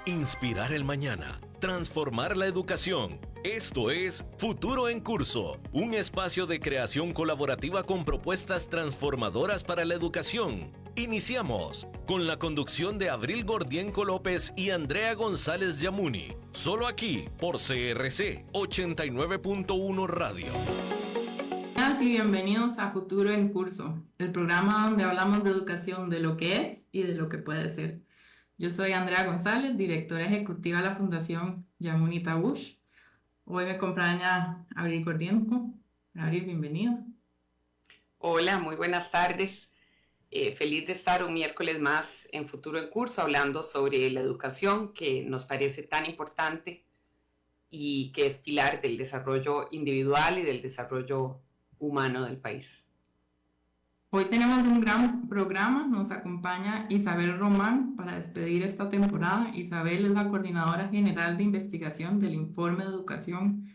Inspirar el mañana, transformar la educación. Esto es Futuro en Curso, un espacio de creación colaborativa con propuestas transformadoras para la educación. Iniciamos con la conducción de Abril Gordienco López y Andrea González Yamuni, solo aquí por CRC 89.1 Radio. Y bienvenidos a Futuro en Curso, el programa donde hablamos de educación, de lo que es y de lo que puede ser. Yo soy Andrea González, directora ejecutiva de la Fundación Yamuni Tabush. Hoy me acompaña Abril Gordienco. Abril, bienvenida. Hola, muy buenas tardes. Feliz de estar un miércoles más en Futuro en Curso hablando sobre la educación que nos parece tan importante y que es pilar del desarrollo individual y del desarrollo humano del país. Hoy tenemos un gran programa, nos acompaña Isabel Román para despedir esta temporada. Isabel es la coordinadora general de investigación del informe de educación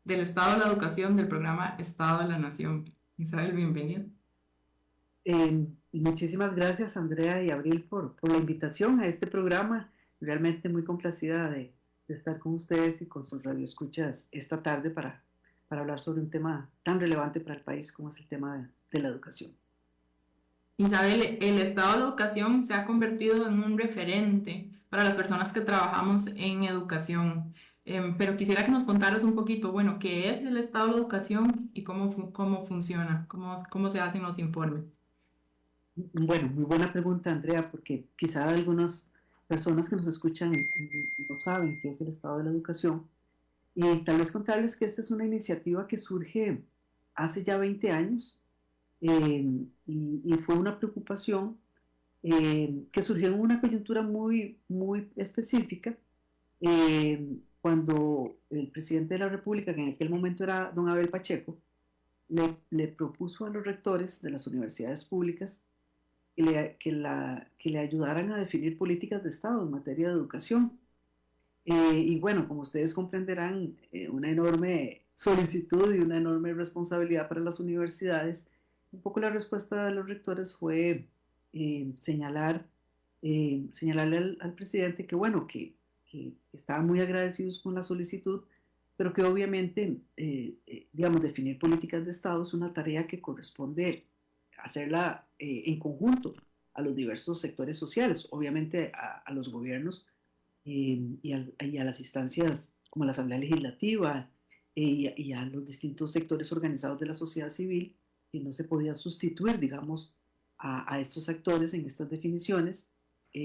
del Estado de la Educación del programa Estado de la Nación. Isabel, bienvenida. Muchísimas gracias, Andrea y Abril, por la invitación a este programa. Realmente muy complacida de estar con ustedes y con sus radioescuchas esta tarde para hablar sobre un tema tan relevante para el país como es el tema de la educación. Isabel, el Estado de la Educación se ha convertido en un referente para las personas que trabajamos en educación. Pero quisiera que nos contaras un poquito, bueno, qué es el Estado de la Educación y cómo funciona, cómo se hacen los informes. Bueno, muy buena pregunta, Andrea, porque quizá algunas personas que nos escuchan no saben qué es el Estado de la Educación. Y tal vez contarles que esta es una iniciativa que surge hace ya 20 años y fue una preocupación que surgió en una coyuntura muy específica cuando el presidente de la República, que en aquel momento era don Abel Pacheco, le propuso a los rectores de las universidades públicas que le ayudaran a definir políticas de Estado en materia de educación. Y bueno, como ustedes comprenderán, una enorme solicitud y una enorme responsabilidad para las universidades. Un poco la respuesta de los rectores fue señalarle al presidente que bueno, que estaban muy agradecidos con la solicitud, pero que obviamente, digamos, definir políticas de Estado es una tarea que corresponde hacerla en conjunto a los diversos sectores sociales, obviamente a los gobiernos y a las instancias como la Asamblea Legislativa y a los distintos sectores organizados de la sociedad civil, que no se podía sustituir, digamos, a estos actores en estas definiciones.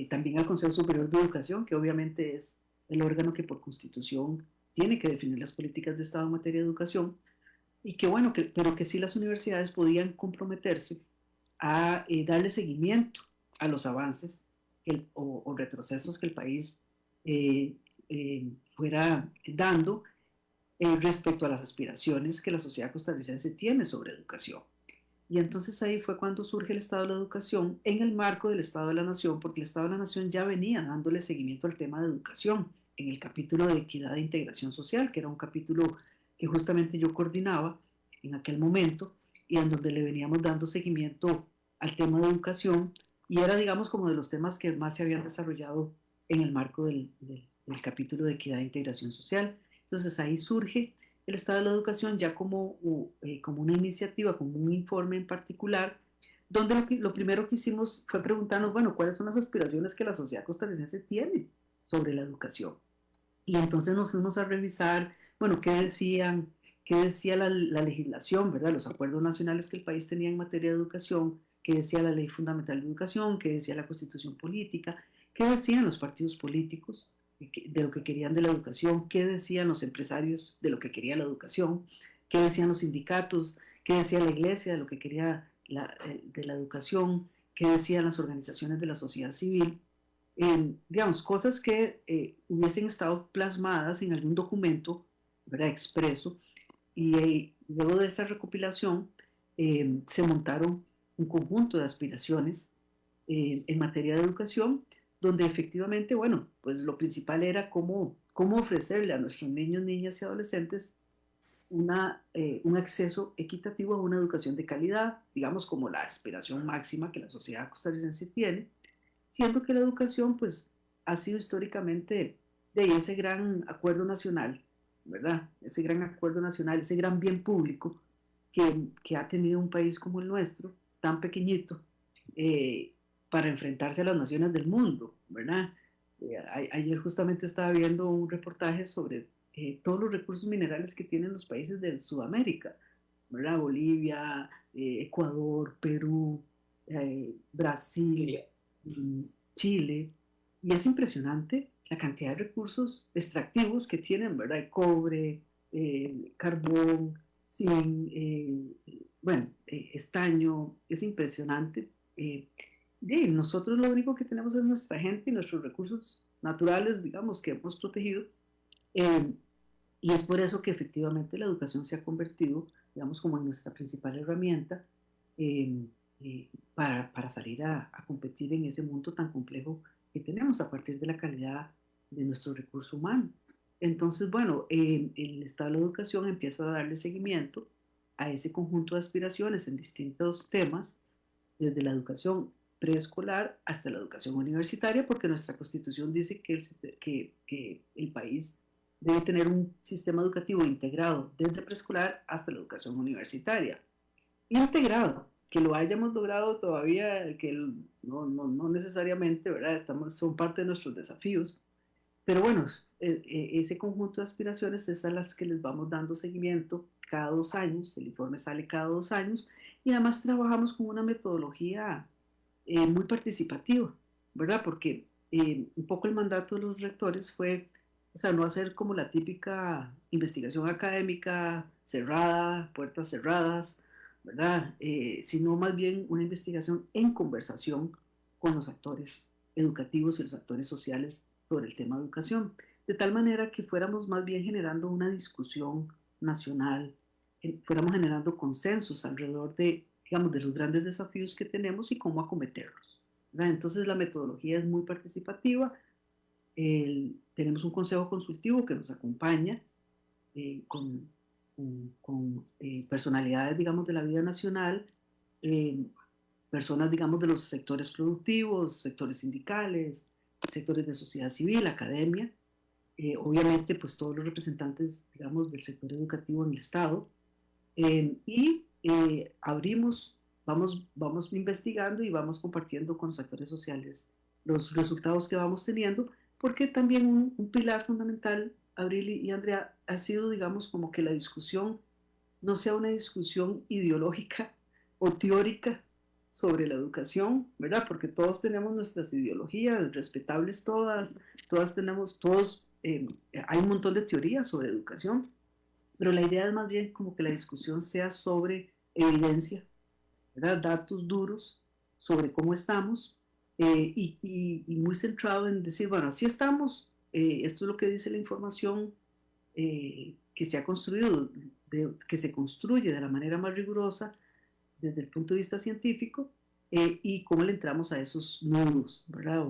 También al Consejo Superior de Educación, que obviamente es el órgano que por constitución tiene que definir las políticas de Estado en materia de educación, y que bueno, pero que sí las universidades podían comprometerse a darle seguimiento a los avances o retrocesos que el país fuera dando respecto a las aspiraciones que la sociedad costarricense tiene sobre educación. Y entonces ahí fue cuando surge el Estado de la Educación en el marco del Estado de la Nación, porque el Estado de la Nación ya venía dándole seguimiento al tema de educación en el capítulo de equidad e integración social, que era un capítulo que justamente yo coordinaba en aquel momento y en donde le veníamos dando seguimiento al tema de educación y era, digamos, como de los temas que más se habían desarrollado en el marco del capítulo de equidad e integración social. Entonces ahí surge el Estado de la Educación ya como una iniciativa, como un informe en particular, donde lo primero que hicimos fue preguntarnos, bueno, ¿cuáles son las aspiraciones que la sociedad costarricense tiene sobre la educación? Y entonces nos fuimos a revisar, bueno, qué decía la legislación, ¿verdad? Los acuerdos nacionales que el país tenía en materia de educación, qué decía la Ley Fundamental de Educación, qué decía la Constitución Política, qué decían los partidos políticos de lo que querían de la educación, qué decían los empresarios de lo que quería la educación, qué decían los sindicatos, qué decía la iglesia de lo que quería de la educación, qué decían las organizaciones de la sociedad civil, digamos, cosas que hubiesen estado plasmadas en algún documento, ¿verdad?, expreso, y luego de esta recopilación se montaron un conjunto de aspiraciones en materia de educación, donde efectivamente, bueno, pues lo principal era cómo ofrecerle a nuestros niños, niñas y adolescentes un acceso equitativo a una educación de calidad, digamos como la aspiración máxima que la sociedad costarricense tiene, siendo que la educación pues ha sido históricamente de ese gran acuerdo nacional, ¿verdad? Ese gran acuerdo nacional, ese gran bien público que ha tenido un país como el nuestro, tan pequeñito, eh, para enfrentarse a las naciones del mundo, ¿verdad? Ayer justamente estaba viendo un reportaje sobre todos los recursos minerales que tienen los países de Sudamérica, ¿verdad? Bolivia, Ecuador, Perú, Brasil, Chile, y es impresionante la cantidad de recursos extractivos que tienen, ¿verdad? El cobre, carbón, zinc, bueno, estaño, es impresionante. Nosotros lo único que tenemos es nuestra gente y nuestros recursos naturales, digamos, que hemos protegido. Eh, y es por eso que efectivamente la educación se ha convertido, digamos, como en nuestra principal herramienta eh, para salir a competir en ese mundo tan complejo que tenemos a partir de la calidad de nuestro recurso humano. Entonces, bueno, el Estado de la Educación empieza a darle seguimiento a ese conjunto de aspiraciones en distintos temas, desde la educación preescolar hasta la educación universitaria, porque nuestra Constitución dice que el país debe tener un sistema educativo integrado desde preescolar hasta la educación universitaria. Integrado, que lo hayamos logrado todavía, que no necesariamente, ¿verdad? Son parte de nuestros desafíos, pero bueno, ese conjunto de aspiraciones es a las que les vamos dando seguimiento cada 2 años, el informe sale cada 2 años, y además trabajamos con una metodología muy participativa, ¿verdad? Porque un poco el mandato de los rectores fue, o sea, no hacer como la típica investigación académica cerrada, puertas cerradas, ¿verdad? Sino más bien una investigación en conversación con los actores educativos y los actores sociales sobre el tema de educación, de tal manera que fuéramos más bien generando una discusión nacional, fuéramos generando consensos alrededor de, digamos, de los grandes desafíos que tenemos y cómo acometerlos, ¿verdad? Entonces la metodología es muy participativa, tenemos un consejo consultivo que nos acompaña con, personalidades, digamos, de la vida nacional, eh, personas, digamos, de los sectores productivos, sectores sindicales, sectores de sociedad civil, academia, obviamente, pues todos los representantes, digamos, del sector educativo en el Estado, y vamos investigando y vamos compartiendo con los actores sociales los resultados que vamos teniendo, porque también un pilar fundamental, Abril y Andrea, ha sido, digamos, como que la discusión no sea una discusión ideológica o teórica sobre la educación, ¿verdad? Porque todos tenemos nuestras ideologías, respetables todas tenemos, hay un montón de teorías sobre educación, pero la idea es más bien como que la discusión sea sobre evidencia, ¿verdad? Datos duros sobre cómo estamos, y muy centrado en decir, bueno, así estamos, esto es lo que dice la información que se ha construido, que se construye de la manera más rigurosa desde el punto de vista científico, y cómo le entramos a esos nudos, ¿verdad?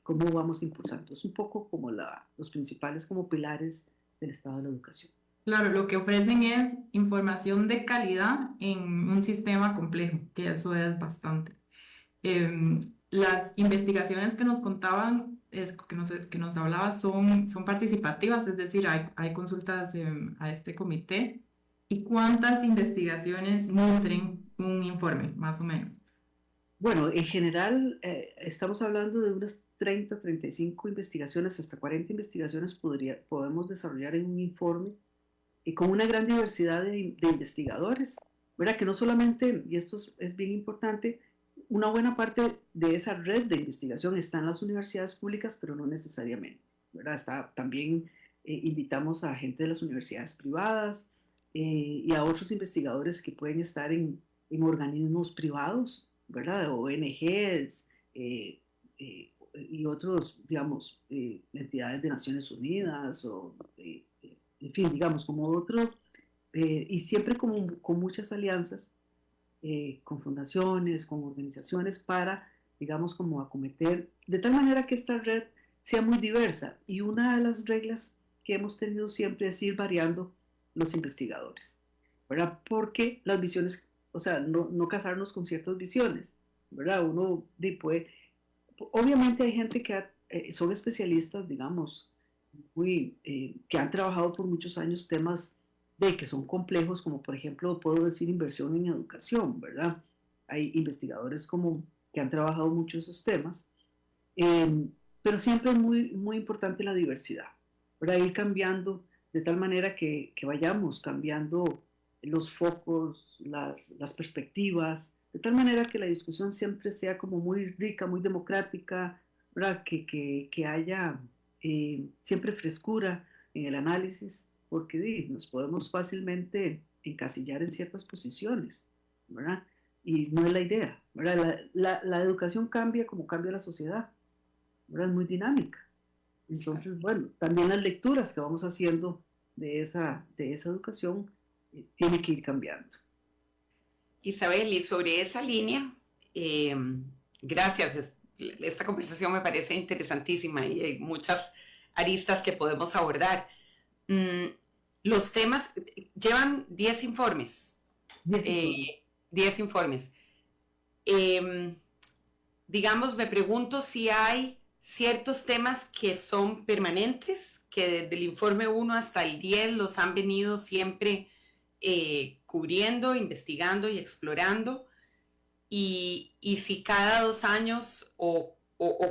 Cómo vamos impulsando. Es un poco como los principales como pilares del estado de la educación. Claro, lo que ofrecen es información de calidad en un sistema complejo, que eso es bastante. Las investigaciones que nos contaban, que nos hablaba, son participativas, es decir, hay consultas a este comité. ¿Y cuántas investigaciones nutren un informe, más o menos? Bueno, en general estamos hablando de unas 30, 35 investigaciones, hasta 40 investigaciones podemos desarrollar en un informe, con una gran diversidad de investigadores, ¿verdad? Que no solamente, y esto es bien importante, una buena parte de esa red de investigación está en las universidades públicas, pero no necesariamente, ¿verdad? También invitamos a gente de las universidades privadas, y a otros investigadores que pueden estar en organismos privados, ¿verdad? ONGs, y otros, digamos, entidades de Naciones Unidas, o en fin, digamos, como otro, y siempre con muchas alianzas, con fundaciones, con organizaciones para, digamos, como acometer, de tal manera que esta red sea muy diversa. Y una de las reglas que hemos tenido siempre es ir variando los investigadores, ¿verdad? Porque las visiones, o sea, no casarnos con ciertas visiones, ¿verdad? Uno puede Obviamente hay gente que son especialistas, digamos, que han trabajado por muchos años temas de que son complejos, como por ejemplo, puedo decir inversión en educación, ¿verdad? Hay investigadores como que han trabajado mucho esos temas, eh, pero siempre es muy importante la diversidad, para ir cambiando de tal manera que vayamos cambiando los focos, las perspectivas, de tal manera que la discusión siempre sea como muy rica, muy democrática, ¿verdad? Que haya siempre frescura en el análisis, porque nos podemos fácilmente encasillar en ciertas posiciones, ¿verdad? Y no es la idea, ¿verdad? La educación cambia como cambia la sociedad, ¿verdad? Es muy dinámica. Entonces, bueno, también las lecturas que vamos haciendo de esa educación tiene que ir cambiando. Isabel, y sobre esa línea, eh, gracias. Esta conversación me parece interesantísima y hay muchas aristas que podemos abordar. Mm, los temas llevan 10 informes. 10 informes. 10 informes. Eh, digamos, me pregunto si hay ciertos temas que son permanentes, que desde el informe 1 hasta el 10 los han venido siempre cubriendo, investigando y explorando, y si cada 2 años o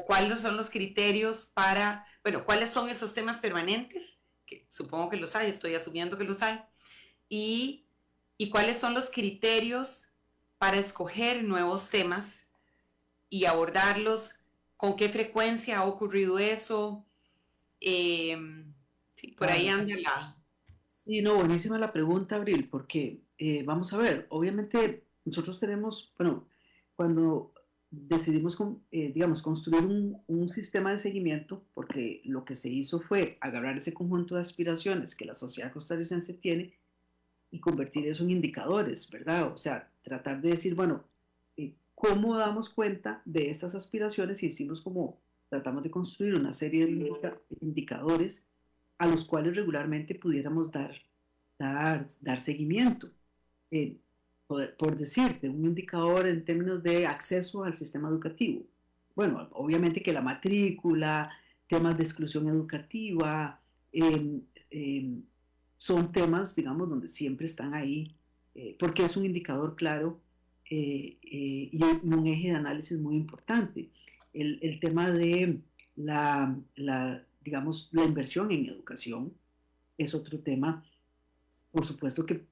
cuáles son los criterios para, bueno, cuáles son esos temas permanentes, que supongo que los hay, estoy asumiendo que los hay, y, y cuáles son los criterios para escoger nuevos temas y abordarlos, con qué frecuencia ha ocurrido eso. Eh, sí, por ahí Claro. anda la... Sí, no, buenísima la pregunta, Abril, porque vamos a ver, obviamente nosotros tenemos, bueno, cuando decidimos, digamos, construir un sistema de seguimiento, porque lo que se hizo fue agarrar ese conjunto de aspiraciones que la sociedad costarricense tiene y convertir eso en indicadores, ¿verdad? O sea, tratar de decir, bueno, ¿cómo damos cuenta de estas aspiraciones? Y hicimos como, tratamos de construir una serie de indicadores a los cuales regularmente pudiéramos dar seguimiento. Eh, por decirte, un indicador en términos de acceso al sistema educativo. Bueno, obviamente que la matrícula, temas de exclusión educativa, eh, eh, son temas, digamos, donde siempre están ahí, porque es un indicador claro y un eje de análisis muy importante. El tema de digamos, la inversión en educación es otro tema, por supuesto que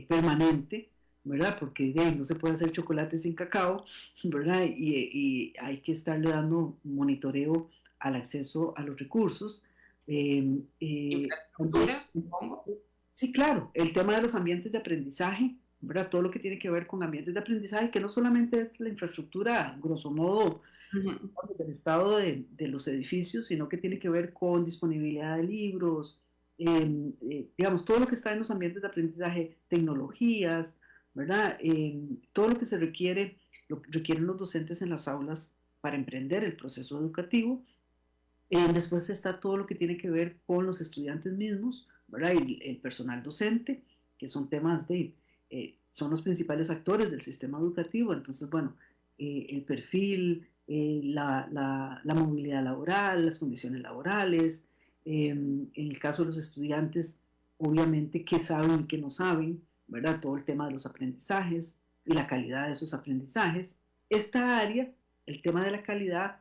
permanente, ¿verdad? Porque no se puede hacer chocolate sin cacao, ¿verdad? Y hay que estarle dando monitoreo al acceso a los recursos. También, Infraestructura, supongo. sí, claro, el tema de los ambientes de aprendizaje, ¿verdad? Todo lo que tiene que ver con ambientes de aprendizaje, que no solamente es la infraestructura, grosso modo, Uh-huh. del estado de los edificios, sino que tiene que ver con disponibilidad de libros, digamos, todo lo que está en los ambientes de aprendizaje, tecnologías, ¿verdad? Todo lo que se requiere, lo que requieren los docentes en las aulas para emprender el proceso educativo. Después está todo lo que tiene que ver con los estudiantes mismos, ¿verdad? Y el personal docente, que son temas son los principales actores del sistema educativo. Entonces, bueno, el perfil, la movilidad laboral, las condiciones laborales, en el caso de los estudiantes, obviamente, qué saben y qué no saben, ¿verdad? Todo el tema de los aprendizajes y la calidad de esos aprendizajes. Esta área, el tema de la calidad,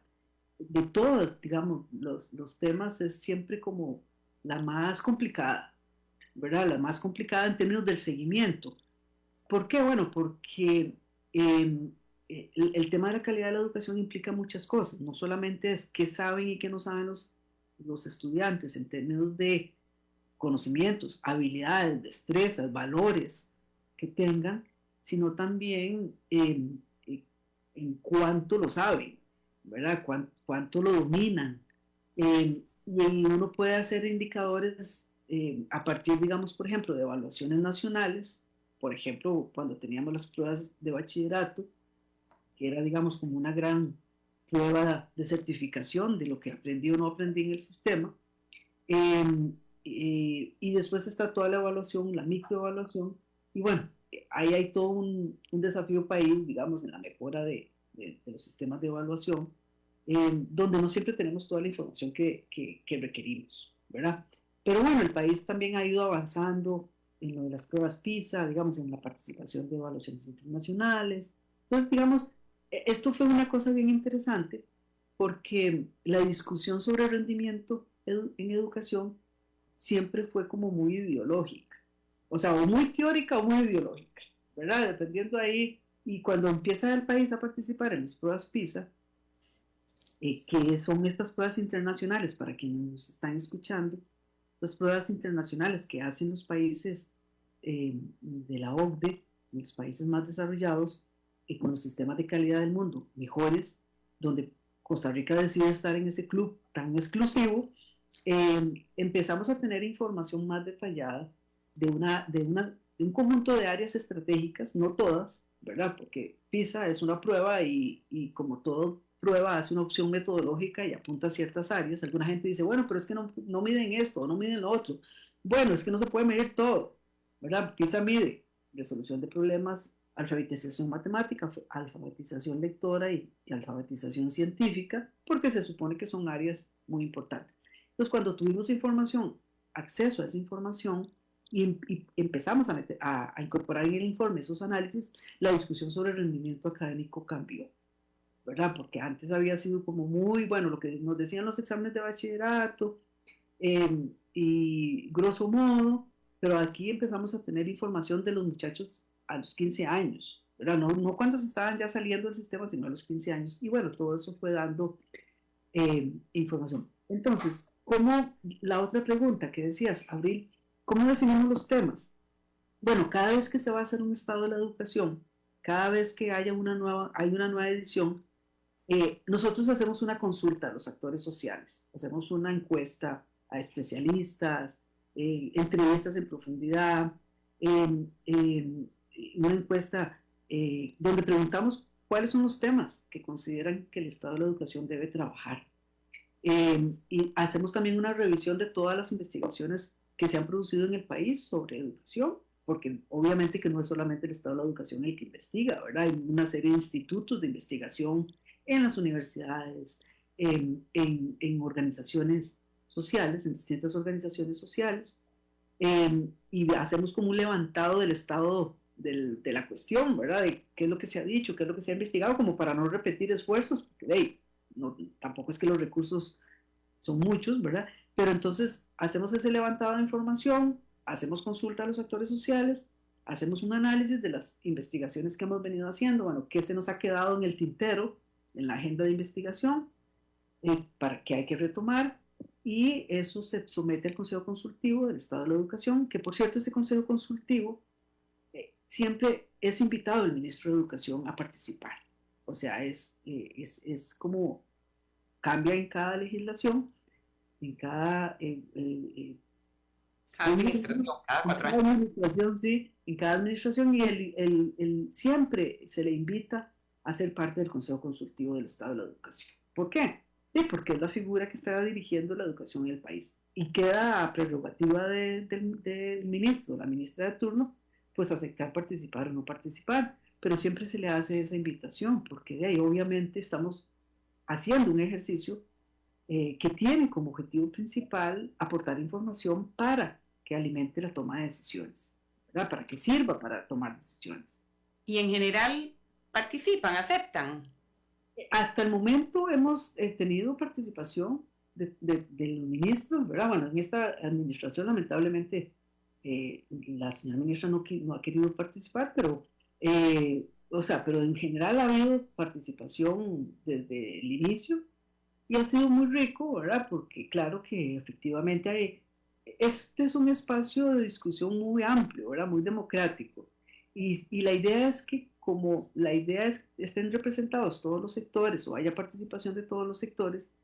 de todos, digamos, los temas es siempre como la más complicada, ¿verdad? La más complicada en términos del seguimiento. ¿Por qué? Bueno, porque el tema de la calidad de la educación implica muchas cosas. No solamente es qué saben y qué no saben los estudiantes en términos de conocimientos, habilidades, destrezas, valores que tengan, sino también en cuánto lo saben, ¿verdad? Cuánto lo dominan. Y uno puede hacer indicadores a partir, digamos, por ejemplo, de evaluaciones nacionales, por ejemplo, cuando teníamos las pruebas de bachillerato, que era, digamos, como una gran prueba de certificación de lo que aprendí o no aprendí en el sistema. Eh, y después está toda la evaluación, la microevaluación, y bueno, ahí hay todo un desafío país, digamos, en la mejora de los sistemas de evaluación, donde no siempre tenemos toda la información que requerimos, ¿verdad? Pero bueno, el país también ha ido avanzando en lo de las pruebas PISA, digamos, en la participación de evaluaciones internacionales. Entonces, digamos, esto fue una cosa bien interesante porque la discusión sobre el rendimiento en educación siempre fue como muy ideológica, o sea, o muy teórica o muy ideológica, ¿verdad? Dependiendo ahí, y cuando empieza el país a participar en las pruebas PISA, que son estas pruebas internacionales, para quienes nos están escuchando, estas pruebas internacionales que hacen los países de la OCDE, los países más desarrollados, y con los sistemas de calidad del mundo mejores, donde Costa Rica decide estar en ese club tan exclusivo, empezamos a tener información más detallada de un conjunto de áreas estratégicas, no todas, ¿verdad? Porque PISA es una prueba y como todo prueba hace una opción metodológica y apunta a ciertas áreas. Alguna gente dice, bueno, pero es que no miden esto, no miden lo otro. Bueno, es que no se puede medir todo, ¿verdad? PISA mide resolución de problemas, alfabetización matemática, alfabetización lectora y alfabetización científica, porque se supone que son áreas muy importantes. Entonces, cuando tuvimos información, acceso a esa información, y empezamos a incorporar en el informe esos análisis, la discusión sobre el rendimiento académico cambió, ¿verdad? Porque antes había sido como muy, bueno, lo que nos decían los exámenes de bachillerato, y grosso modo, pero aquí empezamos a tener información de los muchachos a los 15 años, ¿verdad? No cuando se estaban ya saliendo del sistema, sino a los 15 años. Y bueno, todo eso fue dando información. Entonces, ¿cómo, la otra pregunta que decías, Abril, cómo definimos los temas? Bueno, cada vez que se va a hacer un estado de la educación, cada vez que hay una nueva edición, nosotros hacemos una consulta a los actores sociales, hacemos una encuesta a especialistas, entrevistas en profundidad, una encuesta donde preguntamos cuáles son los temas que consideran que el Estado de la Educación debe trabajar. Y hacemos también una revisión de todas las investigaciones que se han producido en el país sobre educación, porque obviamente que no es solamente el Estado de la Educación el que investiga, ¿verdad? Hay una serie de institutos de investigación en las universidades, en organizaciones sociales, en distintas organizaciones sociales, y hacemos como un levantado del estado de la cuestión, ¿verdad? De qué es lo que se ha dicho, qué es lo que se ha investigado, como para no repetir esfuerzos, porque hey, tampoco es que los recursos son muchos, ¿verdad? Pero entonces hacemos ese levantado de información, hacemos consulta a los actores sociales, hacemos un análisis de las investigaciones que hemos venido haciendo, bueno, qué se nos ha quedado en el tintero, en la agenda de investigación, para qué hay que retomar, y eso se somete al Consejo Consultivo del Estado de la Educación, que por cierto este Consejo Consultivo siempre es invitado el ministro de Educación a participar. O sea, es como cambia en cada legislación, en cada administración, cada 4 años. Administración, sí, en cada administración, y siempre se le invita a ser parte del Consejo Consultivo del Estado de la Educación. ¿Por qué? Sí, porque es la figura que está dirigiendo la educación en el país. Y queda a prerrogativa del ministro, la ministra de turno, pues aceptar participar o no participar. Pero siempre se le hace esa invitación, porque de ahí obviamente estamos haciendo un ejercicio que tiene como objetivo principal aportar información para que alimente la toma de decisiones, ¿verdad? Para que sirva para tomar decisiones. Y en general participan, aceptan. Hasta el momento hemos tenido participación de los ministros, ¿verdad? Bueno, en esta administración lamentablemente la señora ministra no ha querido participar, pero pero en general ha habido participación desde el inicio y ha sido muy rico, ¿verdad? Porque claro que efectivamente este es un espacio de discusión muy amplio, ¿verdad? Muy democrático. Y la idea es que como la idea es que estén representados todos los sectores o haya participación de todos los sectores,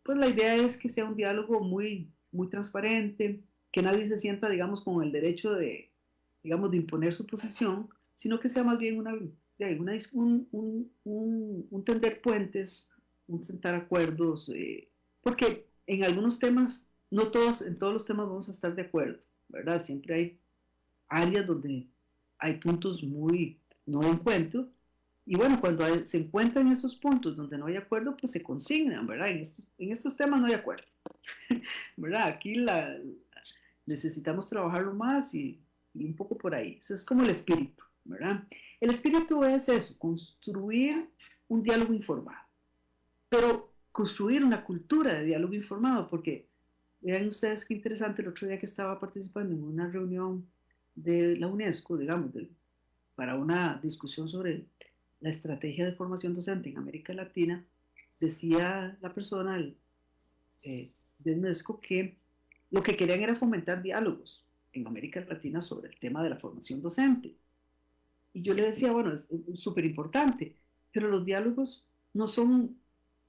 pues la idea es que sea un diálogo muy, muy transparente, que nadie se sienta, digamos, con el derecho de, digamos, de imponer su posición, sino que sea más bien un tender puentes, un sentar acuerdos, porque en algunos temas, no todos, en todos los temas vamos a estar de acuerdo, ¿verdad? Siempre hay áreas donde hay puntos muy no de encuentro, Y bueno, cuando se encuentran esos puntos donde no hay acuerdo, pues se consignan, ¿verdad? En estos temas no hay acuerdo, ¿verdad? Aquí necesitamos trabajarlo más y un poco por ahí. Eso es como el espíritu, ¿verdad? El espíritu es eso, construir un diálogo informado, pero construir una cultura de diálogo informado, porque vean ustedes qué interesante, el otro día que estaba participando en una reunión de la UNESCO, digamos, para una discusión sobre la estrategia de formación docente en América Latina, decía la persona de UNESCO que lo que querían era fomentar diálogos en América Latina sobre el tema de la formación docente. Y yo le decía, bueno, es súper importante, pero los diálogos no son,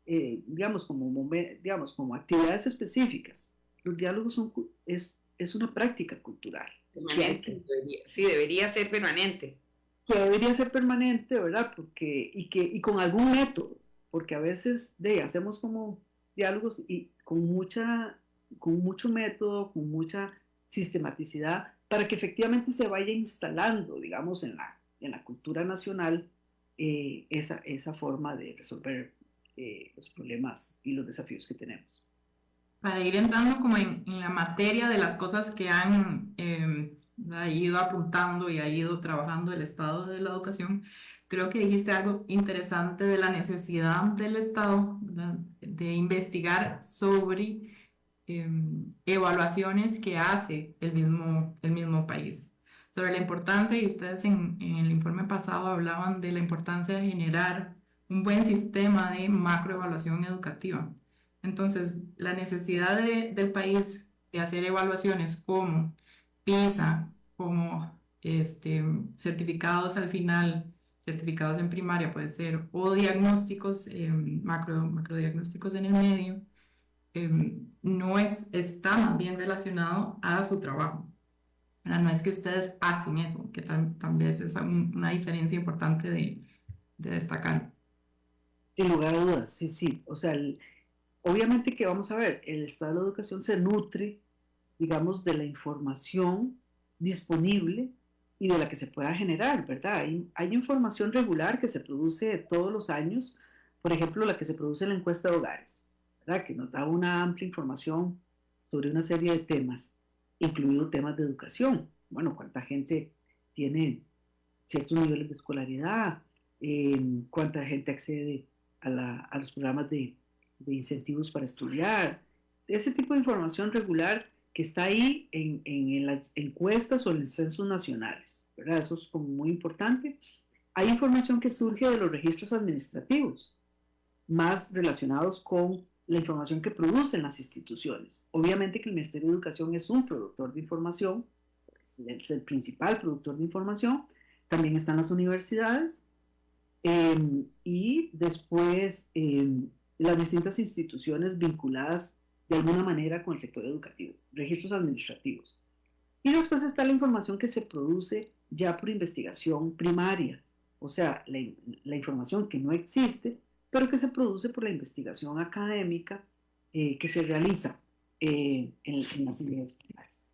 digamos, como actividades específicas. Los diálogos es una práctica cultural. Permanente, sí, debería ser permanente. Que debería ser permanente, ¿verdad? Y con algún método, porque a veces hacemos como diálogos y con mucho método, con mucha sistematicidad, para que efectivamente se vaya instalando, digamos, en la cultura nacional esa forma de resolver los problemas y los desafíos que tenemos. Para ir entrando como en la materia de las cosas que han ido apuntando y ha ido trabajando el Estado de la educación, creo que dijiste algo interesante de la necesidad del Estado, ¿verdad?, de investigar sobre evaluaciones que hace el mismo país, sobre la importancia, y ustedes en el informe pasado hablaban de la importancia de generar un buen sistema de macroevaluación educativa. Entonces, la necesidad del país de hacer evaluaciones como PISA, como certificados al final, certificados en primaria puede ser, o diagnósticos, macrodiagnósticos en el medio, no está más bien relacionado a su trabajo. No es que ustedes hacen eso, que también es una diferencia importante de destacar. Sin lugar a dudas, sí, sí. O sea, obviamente que vamos a ver, el Estado de la Educación se nutre, digamos, de la información disponible y de la que se pueda generar, ¿verdad? Hay información regular que se produce todos los años, por ejemplo, la que se produce en la encuesta de hogares, ¿verdad? Que nos da una amplia información sobre una serie de temas, incluidos temas de educación. Bueno, cuánta gente tiene ciertos niveles de escolaridad, cuánta gente accede a los programas de incentivos para estudiar, ese tipo de información regular que está ahí en las encuestas o en los censos nacionales, ¿verdad? Eso es como muy importante. Hay información que surge de los registros administrativos, más relacionados con la información que producen las instituciones. Obviamente que el Ministerio de Educación es un productor de información, es el principal productor de información, también están las universidades, y después las distintas instituciones vinculadas de alguna manera con el sector educativo, registros administrativos. Y después está la información que se produce ya por investigación primaria, o sea, la información que no existe, pero que se produce por la investigación académica que se realiza en las universidades.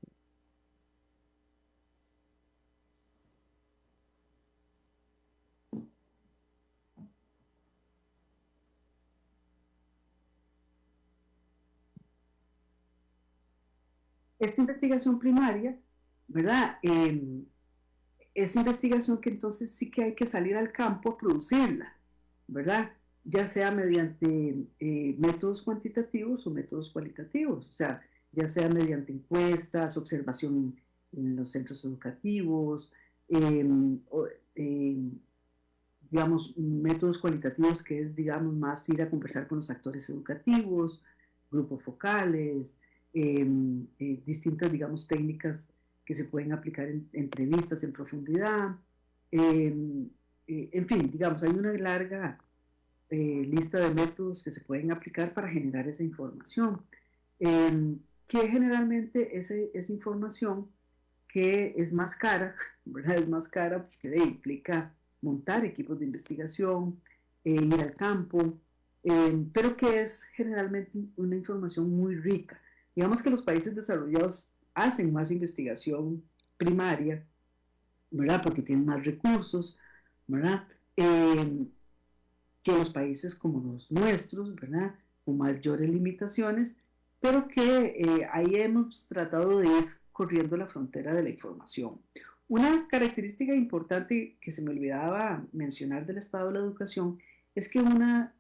Esta investigación primaria, ¿verdad? Esa investigación que entonces sí que hay que salir al campo a producirla, ¿verdad? Ya sea mediante métodos cuantitativos o métodos cualitativos, o sea, ya sea mediante encuestas, observación en los centros educativos, digamos, métodos cualitativos que es, digamos, más ir a conversar con los actores educativos, grupos focales, distintas, digamos, técnicas que se pueden aplicar en entrevistas en profundidad. En fin, digamos, hay una larga lista de métodos que se pueden aplicar para generar esa información. Que generalmente esa información que es más cara, ¿verdad? Es más cara porque implica montar equipos de investigación, ir al campo, pero que es generalmente una información muy rica. Digamos que los países desarrollados hacen más investigación primaria, ¿verdad? Porque tienen más recursos, ¿verdad? que los países como los nuestros, ¿verdad?, con mayores limitaciones, pero que ahí hemos tratado de ir corriendo la frontera de la información. Una característica importante que se me olvidaba mencionar del estado de la educación es que una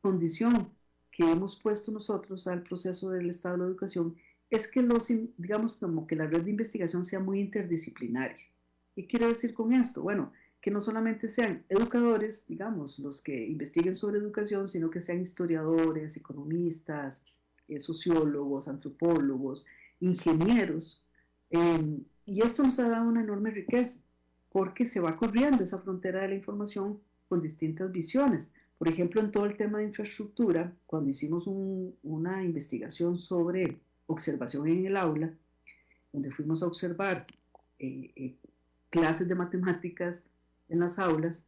condición que hemos puesto nosotros al proceso del estado de la educación es que digamos, como que la red de investigación sea muy interdisciplinaria. ¿Qué quiere decir con esto? Bueno, que no solamente sean educadores, digamos, los que investiguen sobre educación, sino que sean historiadores, economistas, sociólogos, antropólogos, ingenieros. Y esto nos ha dado una enorme riqueza, porque se va corriendo esa frontera de la información con distintas visiones. Por ejemplo, en todo el tema de infraestructura, cuando hicimos una investigación sobre observación en el aula, donde fuimos a observar clases de matemáticas en las aulas,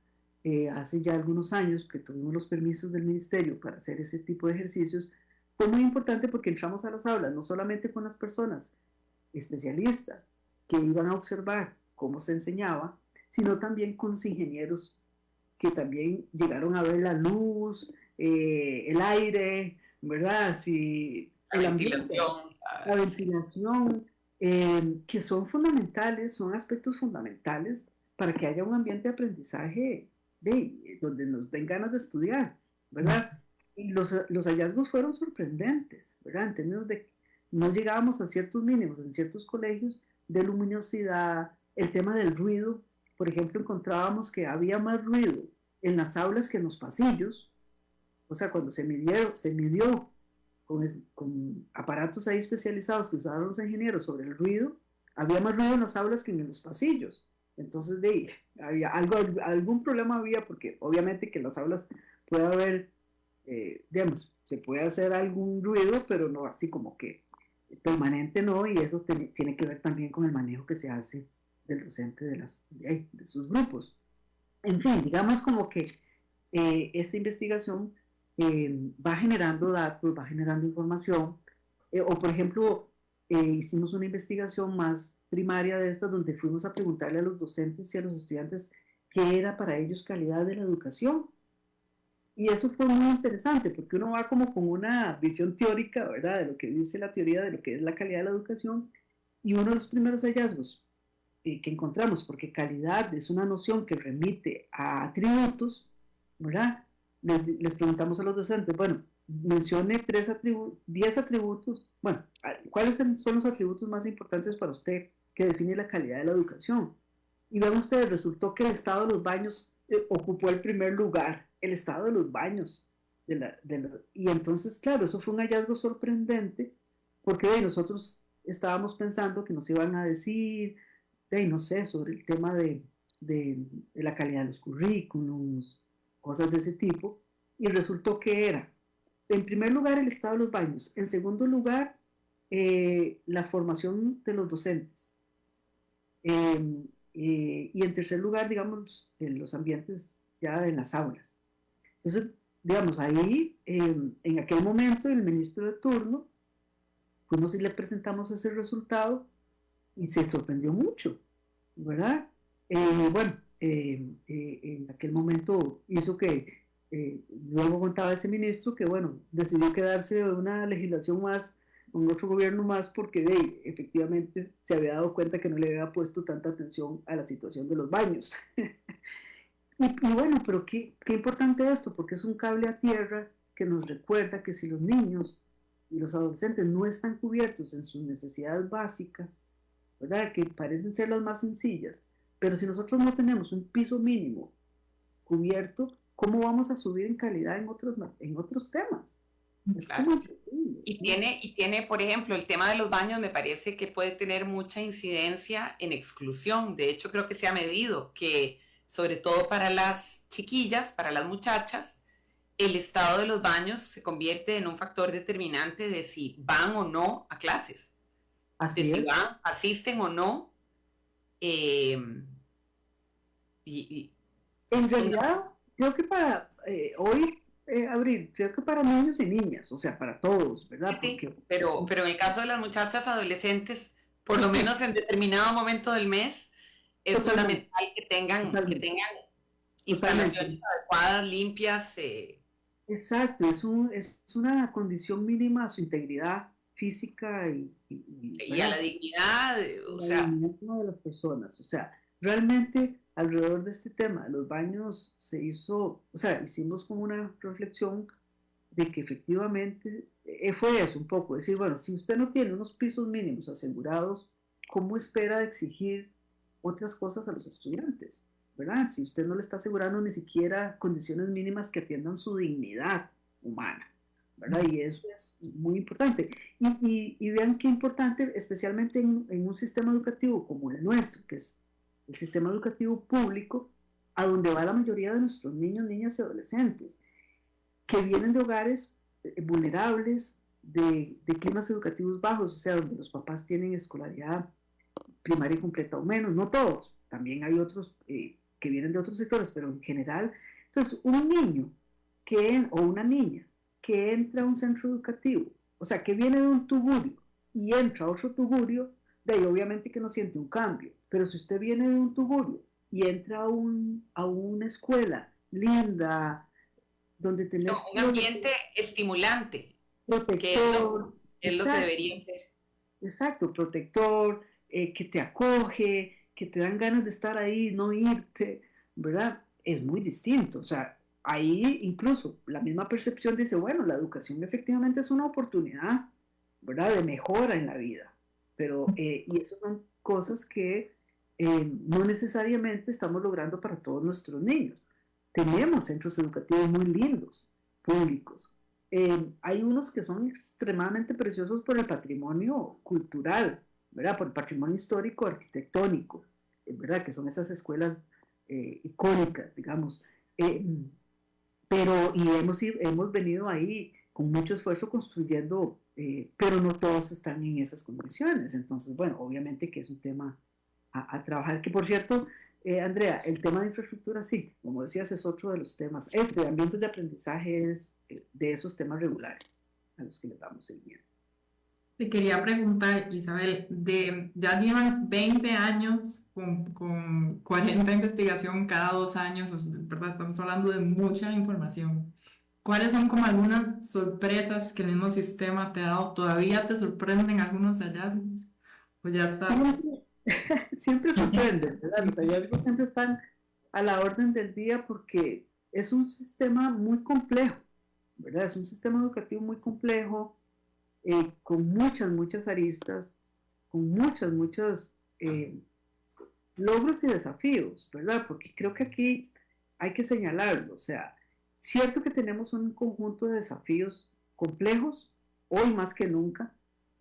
hace ya algunos años que tuvimos los permisos del ministerio para hacer ese tipo de ejercicios, fue muy importante porque entramos a las aulas no solamente con las personas especialistas que iban a observar cómo se enseñaba, sino también con los ingenieros que también llegaron a ver la luz, el aire, ¿verdad? Si, la ventilación. La ventilación, que son fundamentales, son aspectos fundamentales para que haya un ambiente de aprendizaje donde nos den ganas de estudiar, ¿verdad? Y los hallazgos fueron sorprendentes, ¿verdad? En términos de no llegábamos a ciertos mínimos en ciertos colegios de luminosidad, el tema del ruido. Por ejemplo, encontrábamos que había más ruido en las aulas que en los pasillos. O sea, cuando se midió con aparatos ahí especializados que usaban los ingenieros sobre el ruido, había más ruido en las aulas que en los pasillos. Entonces, había algún problema había, porque obviamente que en las aulas puede haber, digamos, se puede hacer algún ruido, pero no así como que permanente, no, y eso tiene que ver también con el manejo que se hace del docente de sus grupos. En fin, digamos como que esta investigación va generando datos, va generando información, o por ejemplo, hicimos una investigación más primaria de estas donde fuimos a preguntarle a los docentes y a los estudiantes qué era para ellos calidad de la educación. Y eso fue muy interesante porque uno va como con una visión teórica, ¿verdad?, de lo que dice la teoría de lo que es la calidad de la educación, y uno de los primeros hallazgos que encontramos, porque calidad es una noción que remite a atributos, ¿verdad? Les preguntamos a los docentes, bueno, mencione 10 atributos, bueno, ¿cuáles son los atributos más importantes para usted que define la calidad de la educación? Y vean ustedes, resultó que el estado de los baños ocupó el primer lugar, el estado de los baños. Y entonces, claro, eso fue un hallazgo sorprendente, porque nosotros estábamos pensando que nos iban a decir, no sé, sobre el tema de la calidad de los currículums, cosas de ese tipo, y resultó que era, en primer lugar, el estado de los baños, en segundo lugar, la formación de los docentes, y en tercer lugar, digamos, los ambientes ya en las aulas. Entonces, digamos, ahí, en aquel momento, el ministro de turno, fuimos y le presentamos ese resultado y se sorprendió mucho, ¿verdad? Bueno, en aquel momento hizo que, luego contaba ese ministro que, bueno, decidió quedarse una legislación más, un otro gobierno más, porque efectivamente se había dado cuenta que no le había puesto tanta atención a la situación de los baños. Y bueno, pero qué importante esto, porque es un cable a tierra que nos recuerda que si los niños y los adolescentes no están cubiertos en sus necesidades básicas, ¿verdad?, que parecen ser las más sencillas, pero si nosotros no tenemos un piso mínimo cubierto, ¿cómo vamos a subir en calidad en otros temas? Claro. Y tiene, por ejemplo, el tema de los baños me parece que puede tener mucha incidencia en exclusión. De hecho, creo que se ha medido que, sobre todo para las chiquillas, para las muchachas, el estado de los baños se convierte en un factor determinante de si van o no a clases. Así de es. Si van, asisten o no. En realidad, creo que para hoy, Abril, creo que para niños y niñas, o sea, para todos, ¿verdad? Sí, porque, pero en el caso de las muchachas adolescentes, por lo menos en determinado momento del mes, es totalmente, fundamental que tengan Instalaciones totalmente. adecuadas, limpias, Exacto, es una condición mínima a su integridad física y a la ¿verdad? dignidad, o La sea, dignidad de las personas. O sea, realmente alrededor de este tema, los baños se hizo, o sea, hicimos como una reflexión de que efectivamente fue eso un poco, decir, bueno, si usted no tiene unos pisos mínimos asegurados, ¿cómo espera exigir otras cosas a los estudiantes? ¿Verdad? Si usted no le está asegurando ni siquiera condiciones mínimas que atiendan su dignidad humana, ¿verdad? Y eso es muy importante. Y vean qué importante, especialmente en un sistema educativo como el nuestro, que es el sistema educativo público, a donde va la mayoría de nuestros niños, niñas y adolescentes que vienen de hogares vulnerables, de climas educativos bajos, o sea, donde los papás tienen escolaridad primaria completa o menos, no todos, también hay otros que vienen de otros sectores, pero en general, entonces un niño o una niña que entra a un centro educativo, o sea, que viene de un tugurio y entra a otro tugurio, de ahí obviamente que no siente un cambio, pero si usted viene de un tugurio y entra a una escuela linda, donde tenés un ambiente estimulante, que protector, es lo que exacto, debería ser. exacto, protector, que te acoge, que te dan ganas de estar ahí, no irte, ¿verdad? Es muy distinto, o sea, ahí incluso la misma percepción dice, bueno, la educación efectivamente es una oportunidad, ¿verdad? De mejora en la vida, pero, y esas son cosas que no necesariamente estamos logrando para todos nuestros niños. Tenemos centros educativos muy lindos, públicos. Hay unos que son extremadamente preciosos por el patrimonio cultural, ¿verdad? Por el patrimonio histórico, arquitectónico, ¿verdad? Que son esas escuelas icónicas, digamos. Eh, y hemos venido ahí con mucho esfuerzo construyendo, pero no todos están en esas condiciones. Entonces, bueno, obviamente que es un tema a trabajar, que por cierto, Andrea, el tema de infraestructura, sí, como decías, es otro de los temas. Este, ambientes de aprendizaje es de esos temas regulares a los que le damos seguimiento. Te quería preguntar, Isabel, ya llevan 20 años con 40 investigación cada 2 años, ¿verdad? Estamos hablando de mucha información. ¿Cuáles son como algunas sorpresas que el mismo sistema te ha dado? ¿Todavía te sorprenden algunos hallazgos? ¿O ya estás? Siempre, siempre sorprende, ¿verdad? Los hallazgos siempre están a la orden del día porque es un sistema muy complejo, ¿verdad? Es un sistema educativo muy complejo, con muchas aristas, con muchos logros y desafíos, ¿verdad? Porque creo que aquí hay que señalarlo, o sea, cierto que tenemos un conjunto de desafíos complejos, hoy más que nunca,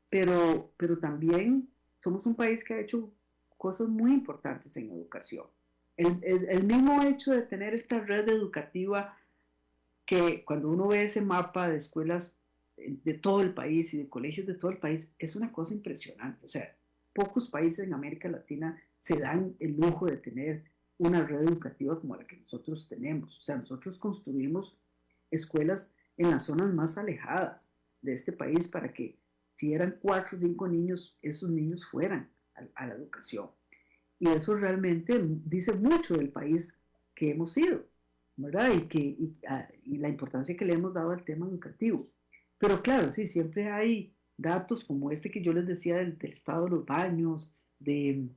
pero también somos un país que ha hecho cosas muy importantes en educación. El mismo hecho de tener esta red educativa que cuando uno ve ese mapa de escuelas de todo el país y de colegios de todo el país, es una cosa impresionante. O sea, pocos países en América Latina se dan el lujo de tener una red educativa como la que nosotros tenemos. O sea, nosotros construimos escuelas en las zonas más alejadas de este país para que si eran 4 o 5 niños, esos niños fueran a la educación. Y eso realmente dice mucho del país que hemos sido, ¿verdad? Y la importancia que le hemos dado al tema educativo. Pero claro, sí, siempre hay datos como este que yo les decía del estado de los baños, de,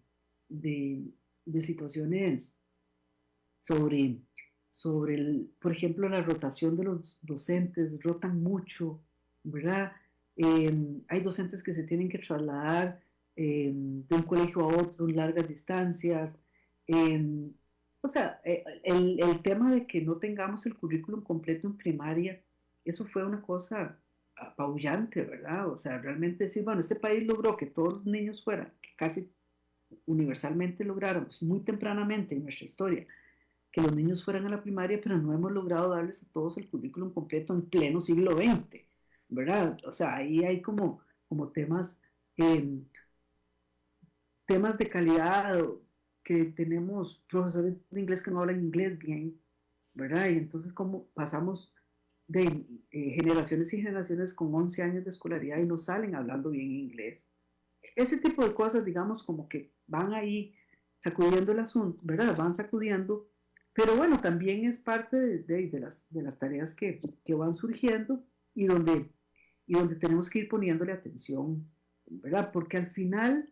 de, de situaciones sobre, por ejemplo, la rotación de los docentes, rotan mucho, ¿verdad? Hay docentes que se tienen que trasladar de un colegio a otro en largas distancias. eh, o sea, el tema de que no tengamos el currículum completo en primaria, eso fue una cosa apabullante, ¿verdad? O sea, realmente sí, bueno, este país logró que todos los niños fueran, que casi universalmente lográramos muy tempranamente en nuestra historia, que los niños fueran a la primaria, pero no hemos logrado darles a todos el currículum completo en pleno siglo XX, ¿verdad? O sea, ahí hay como eh, temas de calidad, que tenemos profesores de inglés que no hablan inglés bien, ¿verdad? Y entonces como pasamos de generaciones y generaciones con 11 años de escolaridad y no salen hablando bien inglés. Ese tipo de cosas, digamos, como que van ahí sacudiendo el asunto, ¿verdad? Van sacudiendo Pero bueno, también es parte de las tareas que van surgiendo y donde tenemos que ir poniéndole atención, ¿verdad? Porque al final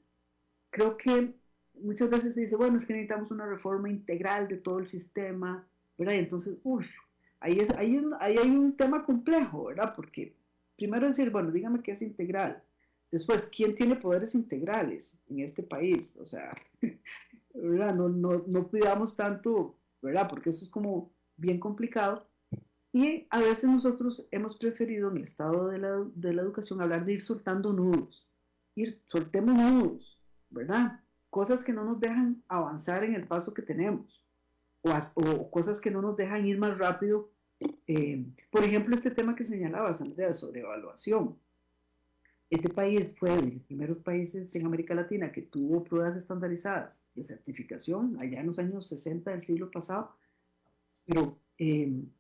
creo que muchas veces se dice, bueno, es que necesitamos una reforma integral de todo el sistema, ¿verdad? Y entonces, uff, ahí hay un tema complejo, ¿verdad? Porque primero decir, bueno, dígame qué es integral. Después, ¿quién tiene poderes integrales en este país? O sea, ¿verdad? No cuidamos tanto, ¿verdad? Porque eso es como bien complicado. Y a veces nosotros hemos preferido en el estado de la educación hablar de ir soltando nudos, soltemos nudos, ¿verdad? Cosas que no nos dejan avanzar en el paso que tenemos, o cosas que no nos dejan ir más rápido. Por ejemplo, este tema que señalabas, Andrea, sobre evaluación. Este país fue de los primeros países en América Latina que tuvo pruebas estandarizadas de certificación allá en los años 60 del siglo pasado, pero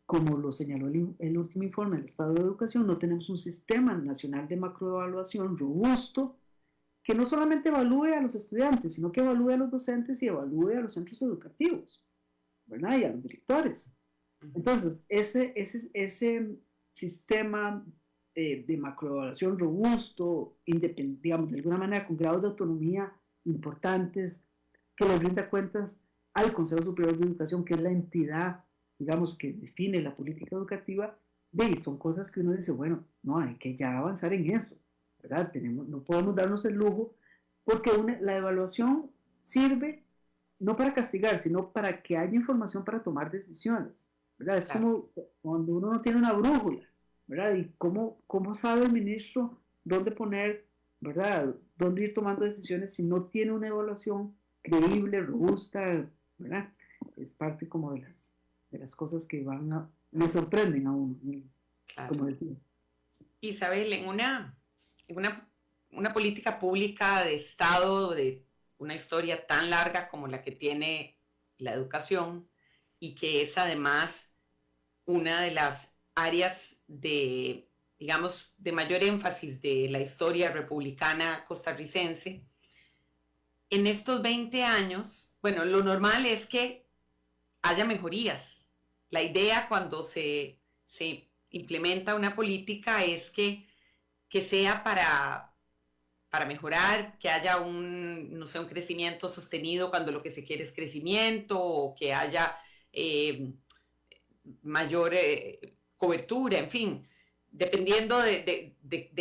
como lo señaló el último informe del Estado de Educación, no tenemos un sistema nacional de macroevaluación robusto que no solamente evalúe a los estudiantes, sino que evalúe a los docentes y evalúe a los centros educativos, ¿verdad? Y a los directores. Entonces, ese sistema de macroevaluación robusto, digamos, de alguna manera con grados de autonomía importantes, que le brinda cuentas al Consejo Superior de Educación, que es la entidad, digamos, que define la política educativa, son cosas que uno dice, bueno, no, hay que ya avanzar en eso, ¿verdad? No podemos darnos el lujo, porque la evaluación sirve no para castigar, sino para que haya información para tomar decisiones, ¿verdad? Es Claro. como cuando uno no tiene una brújula, ¿verdad? Y cómo sabe el ministro dónde poner, ¿verdad? Dónde ir tomando decisiones si no tiene una evaluación creíble, robusta, ¿verdad? Es parte como de las cosas que me sorprenden a uno, Claro. como decía. Isabel, en una política pública de Estado, de una historia tan larga como la que tiene la educación, y que es además una de las áreas de, digamos, de mayor énfasis de la historia republicana costarricense, en estos 20 años, bueno, lo normal es que haya mejorías. La idea cuando se implementa una política es que sea para mejorar, que haya no sé, un crecimiento sostenido cuando lo que se quiere es crecimiento, o que haya mayor cobertura, en fin, dependiendo de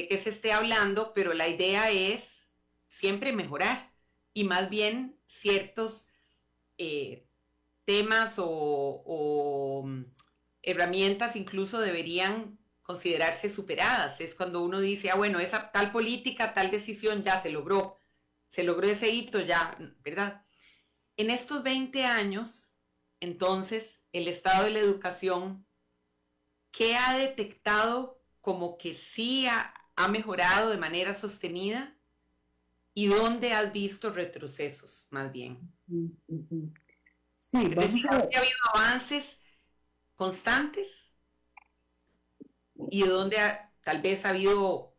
qué se esté hablando, pero la idea es siempre mejorar, y más bien ciertos eh, temas o herramientas incluso deberían considerarse superadas. Es cuando uno dice, ah, bueno, esa tal política, tal decisión ya se logró ese hito ya, ¿verdad? En estos 20 años, entonces, el estado de la educación, ¿qué ha detectado como que sí ha mejorado de manera sostenida? ¿Y dónde has visto retrocesos, más bien? Sí, Es decir, vamos a ver. ¿dónde ha habido avances constantes y donde tal vez ha habido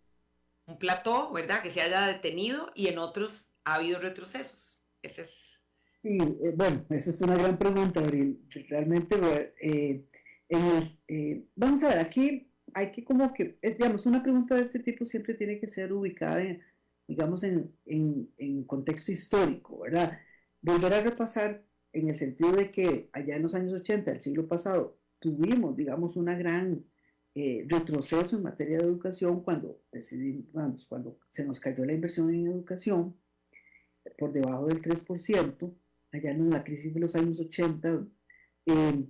un plató, ¿verdad? Que se haya detenido, y en otros ha habido retrocesos? Ese es... Sí, bueno, esa es una gran pregunta, Abril. Realmente, vamos a ver, aquí hay que como que, digamos, una pregunta de este tipo siempre tiene que ser ubicada, digamos, en contexto histórico, ¿verdad? Volver a repasar en el sentido de que allá en los años 80 del siglo pasado tuvimos, digamos, una gran retroceso en materia de educación cuando cuando se nos cayó la inversión en educación por debajo del 3%, allá en la crisis de los años 80, eh,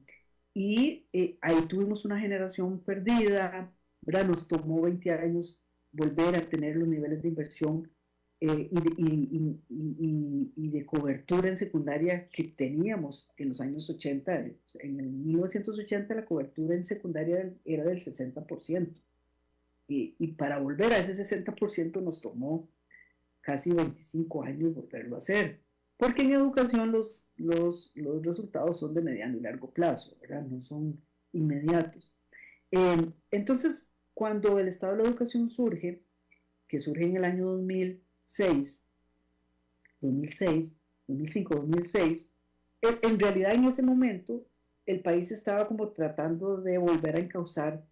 ahí tuvimos una generación perdida, ¿verdad? Nos tomó 20 años volver a tener los niveles de inversión y de cobertura en secundaria que teníamos en los años 80. En el 1980 la cobertura en secundaria era del 60%. Y para volver a ese 60% nos tomó casi 25 años volverlo a hacer. Porque en educación los resultados son de mediano y largo plazo, ¿verdad? No son inmediatos. Entonces, cuando el Estado de la Educación surge, que surge en el año 2006, 2005, 2006, en realidad en ese momento el país estaba como tratando de volver a encauzar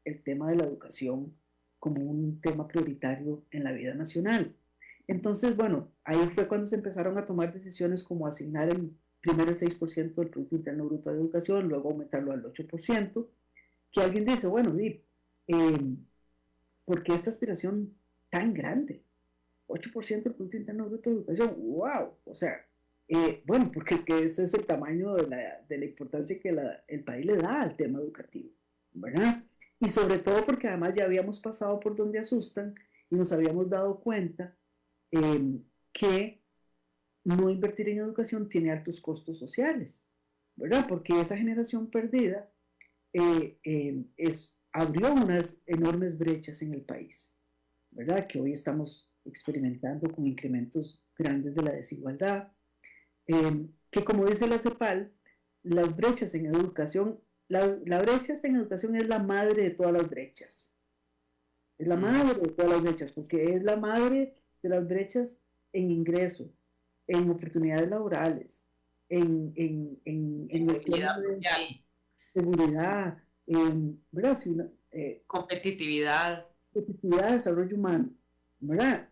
el tema de la educación como un tema prioritario en la vida nacional. Entonces, bueno, ahí fue cuando se empezaron a tomar decisiones como asignar primero el 6% del Producto Interno Bruto de Educación, luego aumentarlo al 8%, que alguien dice, bueno, eh, ¿por qué esta aspiración tan grande? 8% del Producto Interno Bruto de Educación, wow, o sea, bueno, porque es que ese es el tamaño de la importancia que el país le da al tema educativo, ¿verdad? Y sobre todo porque además ya habíamos pasado por donde asustan y nos habíamos dado cuenta que no invertir en educación tiene altos costos sociales, ¿verdad? Porque esa generación perdida abrió unas enormes brechas en el país, ¿verdad? Que hoy estamos experimentando con incrementos grandes de la desigualdad, que como dice la CEPAL, las brechas en educación, la brecha en educación es la madre de todas las brechas. Es la madre de todas las brechas, porque es la madre de las brechas en ingreso, en oportunidades laborales, en el tema de seguridad, ¿verdad? Sí, competitividad. Competitividad, desarrollo humano, ¿verdad?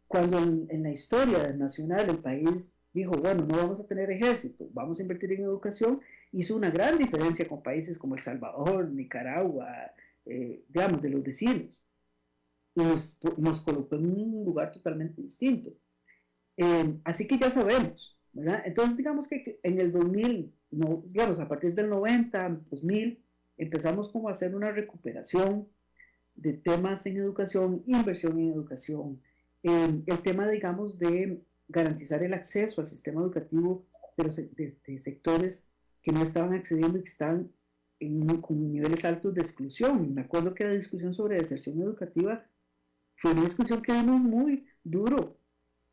Cuando en la historia nacional el país dijo, bueno, no vamos a tener ejército, vamos a invertir en educación, hizo una gran diferencia con países como El Salvador, Nicaragua, digamos, de los vecinos. Y nos colocó en un lugar totalmente distinto. Así que ya sabemos, ¿verdad? Entonces, digamos que en el 2000, no, digamos, a partir del 90, 2000, empezamos como a hacer una recuperación de temas en educación, inversión en educación, el tema, digamos, de garantizar el acceso al sistema educativo de sectores que no estaban accediendo y que estaban con niveles altos de exclusión. Y me acuerdo que la discusión sobre deserción educativa fue una discusión que dimos muy duro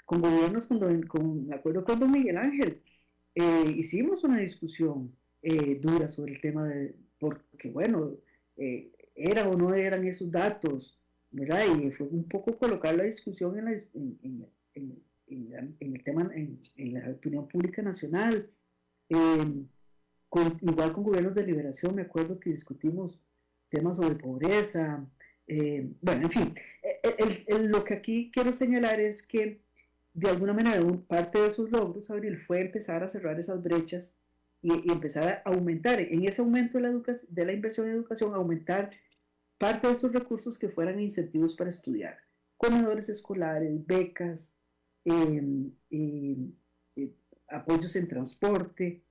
con gobiernos, me acuerdo cuando Miguel Ángel hicimos una discusión dura sobre el tema porque bueno, era o no eran esos datos, ¿verdad? Y fue un poco colocar la discusión en el tema, en la opinión pública nacional. Igual con gobiernos de liberación, me acuerdo que discutimos temas sobre pobreza. Bueno, en fin, lo que aquí quiero señalar es que de alguna manera parte de sus logros, Abril, fue empezar a cerrar esas brechas y empezar a aumentar, en ese aumento de la inversión en educación, aumentar parte de esos recursos que fueran incentivos para estudiar, comedores escolares, becas, eh, eh, eh, apoyos en transporte,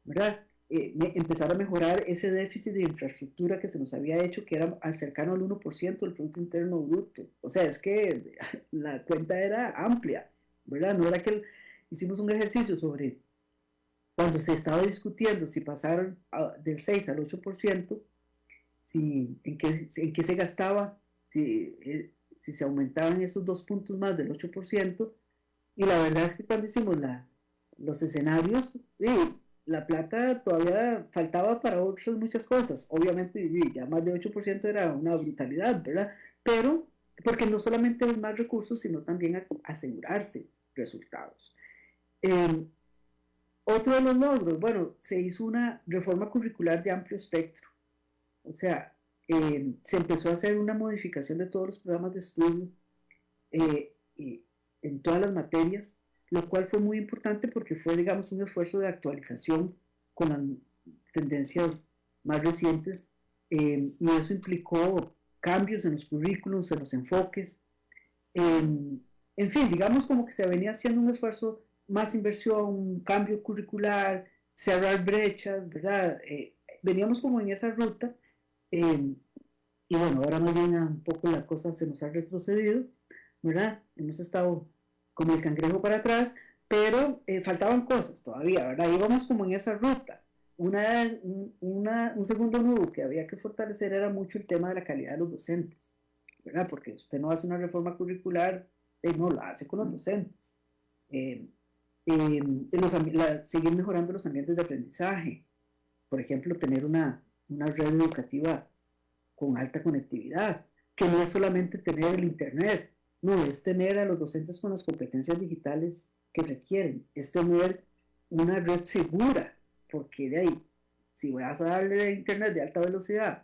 ¿verdad? Empezar a mejorar ese déficit de infraestructura que se nos había hecho, que era cercano al 1% del Producto Interno Bruto. O sea, es que la cuenta era amplia, ¿verdad? No era que hicimos un ejercicio sobre cuando se estaba discutiendo si pasar del 6 al 8%, en qué se gastaba, si se aumentaban esos 2 puntos más del 8%, y la verdad es que cuando hicimos los escenarios, la plata todavía faltaba para otras muchas cosas. Obviamente, ya más de 8% era una brutalidad, ¿verdad? Pero, porque no solamente es más recursos, sino también asegurarse resultados. Otro de los logros, bueno, se hizo una reforma curricular de amplio espectro. O sea, se empezó a hacer una modificación de todos los programas de estudio en todas las materias, lo cual fue muy importante porque fue, digamos, un esfuerzo de actualización con las tendencias más recientes, y eso implicó cambios en los currículums, en los enfoques, en fin, digamos como que se venía haciendo un esfuerzo, más inversión, un cambio curricular, cerrar brechas, ¿verdad? Veníamos como en esa ruta, y bueno, ahora más bien un poco la cosa se nos ha retrocedido, ¿verdad? Hemos estado como el cangrejo para atrás, pero faltaban cosas todavía, ¿verdad? Íbamos como en esa ruta. Un segundo nudo que había que fortalecer era mucho el tema de la calidad de los docentes, ¿verdad? Porque usted no hace una reforma curricular, no, la hace con los docentes. Seguir mejorando los ambientes de aprendizaje, por ejemplo, tener una red educativa con alta conectividad, que no es solamente tener el internet, no, es tener a los docentes con las competencias digitales que requieren, es tener una red segura, porque de ahí si vas a darle internet de alta velocidad,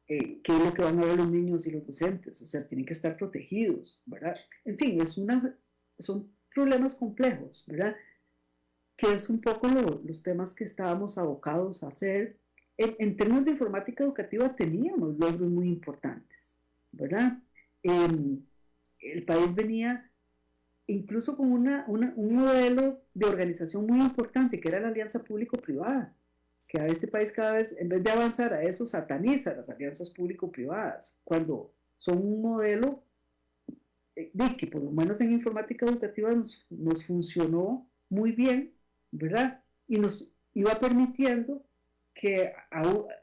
¿qué es lo que van a ver los niños y los docentes? O sea, tienen que estar protegidos, ¿verdad? En fin, son problemas complejos, ¿verdad? Que es un poco los temas que estábamos abocados a hacer. En términos de informática educativa teníamos logros muy importantes, ¿verdad? El país venía incluso con un modelo de organización muy importante, que era la alianza público-privada, que a este país cada vez, en vez de avanzar a eso, sataniza las alianzas público-privadas, cuando son un modelo que por lo menos en informática educativa nos funcionó muy bien, ¿verdad? Y nos iba permitiendo que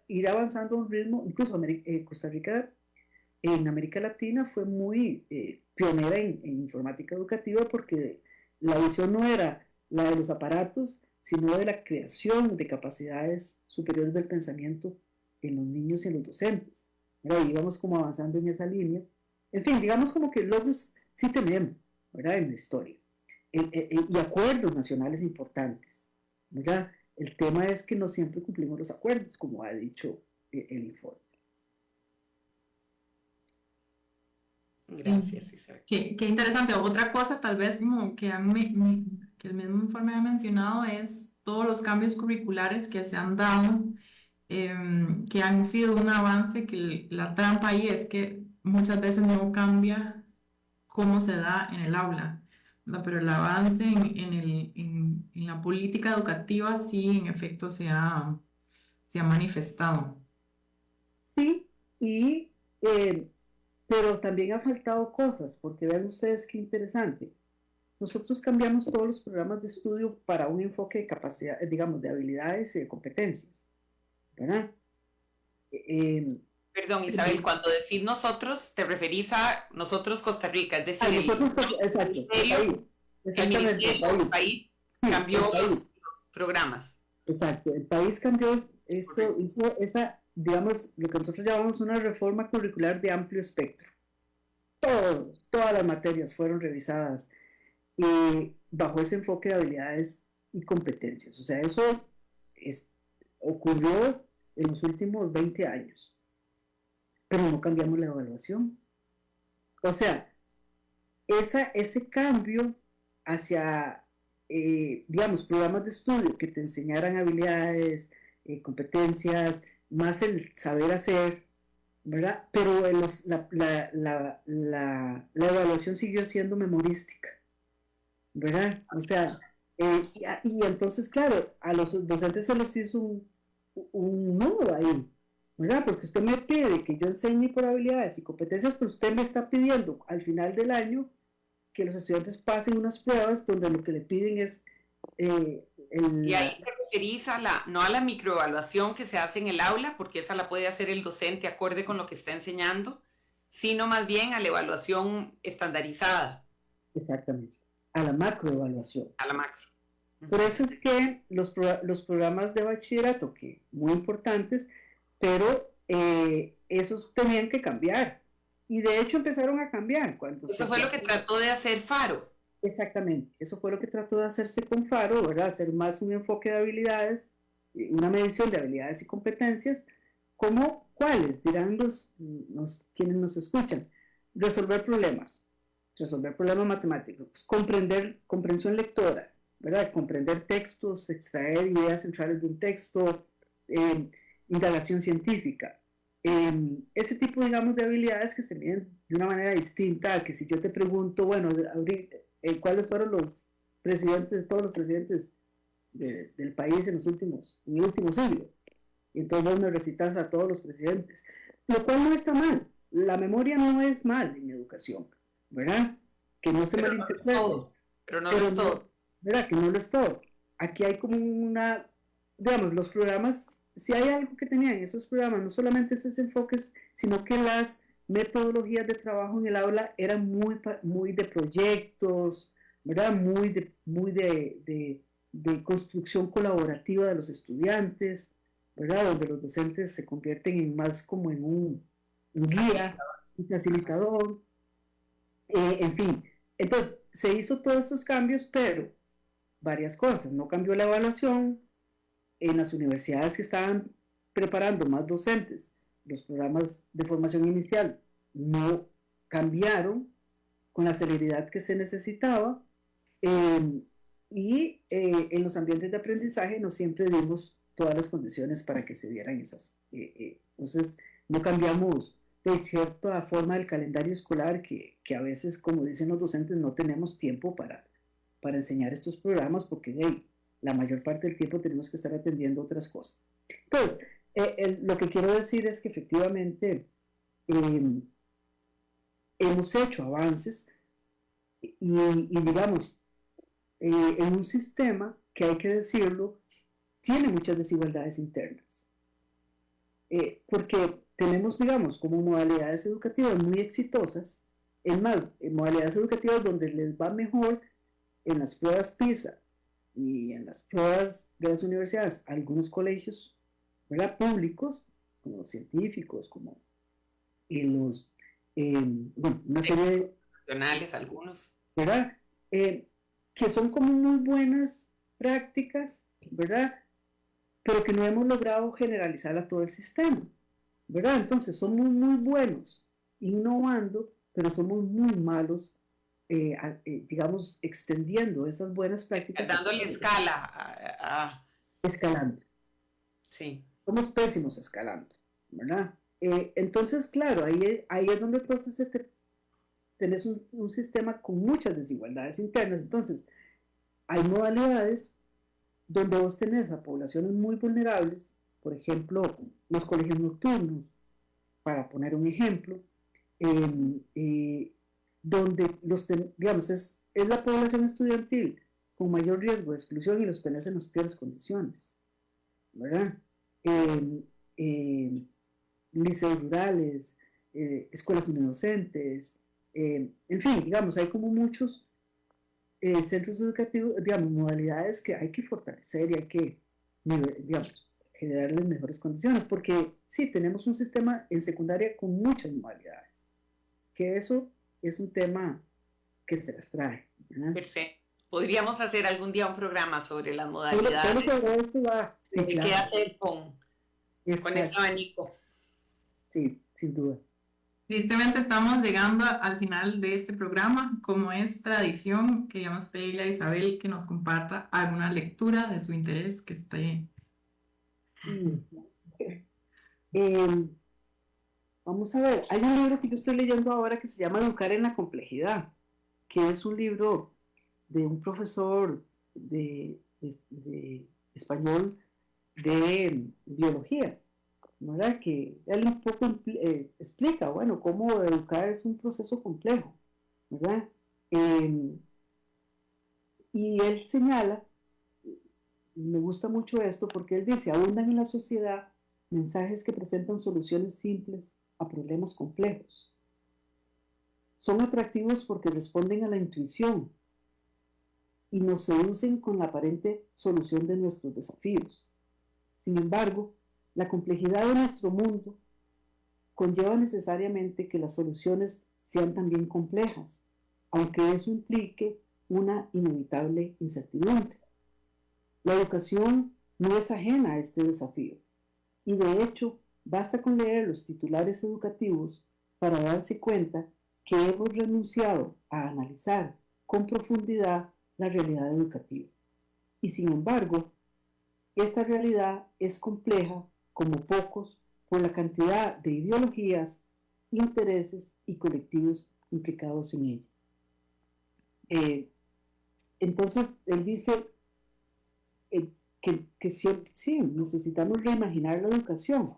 ir avanzando a un ritmo, incluso Costa Rica en América Latina fue muy pionera en informática educativa, porque la visión no era la de los aparatos, sino de la creación de capacidades superiores del pensamiento en los niños y en los docentes. ¿Verdad? Y íbamos como avanzando en esa línea. En fin, digamos como que logros sí tenemos, ¿verdad? En la historia. Y acuerdos nacionales importantes, ¿verdad? El tema es que no siempre cumplimos los acuerdos, como ha dicho el informe. Gracias, Isabel. Qué interesante. Otra cosa tal vez como que el mismo informe ha mencionado es todos los cambios curriculares que se han dado, que han sido un avance, que la trampa ahí es que muchas veces no cambia cómo se da en el aula, ¿verdad? Pero el avance en la política educativa sí, en efecto, se ha manifestado. Sí, pero también ha faltado cosas, porque vean ustedes qué interesante. Nosotros cambiamos todos los programas de estudio para un enfoque de capacidad, digamos, de habilidades y de competencias, ¿verdad? Perdón, Isabel, cuando decís nosotros, te referís a nosotros Costa Rica, es decir, el ministerio del país cambió los programas. Exacto, el país cambió esto, hizo esa, digamos, lo que nosotros llamamos una reforma curricular de amplio espectro. Todas las materias fueron revisadas bajo ese enfoque de habilidades y competencias. O sea, eso ocurrió en los últimos 20 años, pero no cambiamos la evaluación. O sea, ese cambio hacia, digamos, programas de estudio que te enseñaran habilidades, competencias, más el saber hacer, ¿verdad? Pero la evaluación siguió siendo memorística, ¿verdad? O sea, y entonces, claro, a los docentes se les hizo un nudo ahí, ¿verdad? Porque usted me pide que yo enseñe por habilidades y competencias, pero usted me está pidiendo al final del año que los estudiantes pasen unas pruebas donde lo que le piden es y ahí te referís no a la microevaluación que se hace en el aula, porque esa la puede hacer el docente acorde con lo que está enseñando, sino más bien a la evaluación estandarizada. Exactamente, a la macroevaluación. A la macro. Por eso es que los programas de bachillerato, que muy importantes, pero esos tenían que cambiar. Y de hecho empezaron a cambiar. Eso fue lo que trató de hacer Faro. Exactamente, eso fue lo que trató de hacerse con Faro, ¿verdad? Hacer más un enfoque de habilidades, una medición de habilidades y competencias, como cuáles, dirán quienes nos escuchan. Resolver problemas matemáticos, comprensión lectora, ¿verdad? Comprender textos, extraer ideas centrales de un texto, indagación científica. Ese tipo, digamos, de habilidades que se miden de una manera distinta a que si yo te pregunto, bueno, ¿cuáles fueron todos los presidentes del país en el último siglo? Y entonces vos me recitas a todos los presidentes, lo cual no está mal. La memoria no es mal en educación, ¿verdad? Que no se malinterprete. Pero no lo es todo. ¿Verdad? Que no lo es todo. Aquí hay como digamos, los programas, si hay algo que tenían esos programas, no solamente esos enfoques, sino que las metodologías de trabajo en el aula eran muy de proyectos, ¿verdad? Muy de construcción colaborativa de los estudiantes, ¿verdad? Donde los docentes se convierten más como en un guía, un facilitador, en fin. Entonces, se hizo todos esos cambios, pero varias cosas. No cambió la evaluación. En las universidades que estaban preparando más docentes. Los programas de formación inicial no cambiaron con la celeridad que se necesitaba, y en los ambientes de aprendizaje no siempre dimos todas las condiciones para que se dieran esas. Entonces, no cambiamos de cierta forma el calendario escolar que a veces, como dicen los docentes, no tenemos tiempo para enseñar estos programas porque la mayor parte del tiempo tenemos que estar atendiendo otras cosas. Entonces, lo que quiero decir es que efectivamente hemos hecho avances y digamos, en un sistema que, hay que decirlo, tiene muchas desigualdades internas. Porque tenemos, digamos, como modalidades educativas muy exitosas, es más, en modalidades educativas donde les va mejor en las pruebas PISA y en las pruebas de las universidades, algunos colegios, ¿verdad?, públicos, como los científicos, como los, bueno, una serie de nacionales, algunos, ¿verdad? Que son como muy buenas prácticas, ¿verdad? Pero que no hemos logrado generalizar a todo el sistema, ¿verdad? Entonces somos muy buenos innovando, pero somos muy malos, digamos, extendiendo esas buenas prácticas. dándole escala escalando. Sí. Somos pésimos escalando, ¿verdad? Entonces, claro, ahí es donde entonces tenés un sistema con muchas desigualdades internas. Entonces, hay modalidades donde vos tenés a poblaciones muy vulnerables, por ejemplo, los colegios nocturnos, para poner un ejemplo, donde digamos, es la población estudiantil con mayor riesgo de exclusión y los tenés en las peores condiciones, ¿verdad? Liceos rurales, escuelas unidocentes, en fin, digamos, hay como muchos centros educativos, digamos, modalidades que hay que fortalecer y hay que, digamos, generarles mejores condiciones, porque sí, tenemos un sistema en secundaria con muchas modalidades, que eso es un tema que se las trae, ¿verdad? Perfecto. Podríamos hacer algún día un programa sobre las modalidades. Eso va. Sí, ¿Qué claro. hacer con ese abanico? Sí, sin duda. Tristemente estamos llegando al final de este programa. Como es tradición, queríamos pedirle a Isabel que nos comparta alguna lectura de su interés que esté. Vamos a ver, hay un libro que yo estoy leyendo ahora que se llama Educar en la complejidad, que es un libro de un profesor de español de biología, ¿verdad? Que él un poco explica, bueno, cómo educar es un proceso complejo, ¿verdad? Y él señala, me gusta mucho esto porque él dice, abundan en la sociedad mensajes que presentan soluciones simples a problemas complejos. Son atractivos porque responden a la intuición y nos seducen con la aparente solución de nuestros desafíos. Sin embargo, la complejidad de nuestro mundo conlleva necesariamente que las soluciones sean también complejas, aunque eso implique una inevitable incertidumbre. La educación no es ajena a este desafío, y de hecho, basta con leer los titulares educativos para darse cuenta que hemos renunciado a analizar con profundidad la realidad educativa. Y sin embargo, esta realidad es compleja como pocos por la cantidad de ideologías, intereses y colectivos implicados en ella. Entonces, él dice que siempre, sí, necesitamos reimaginar la educación,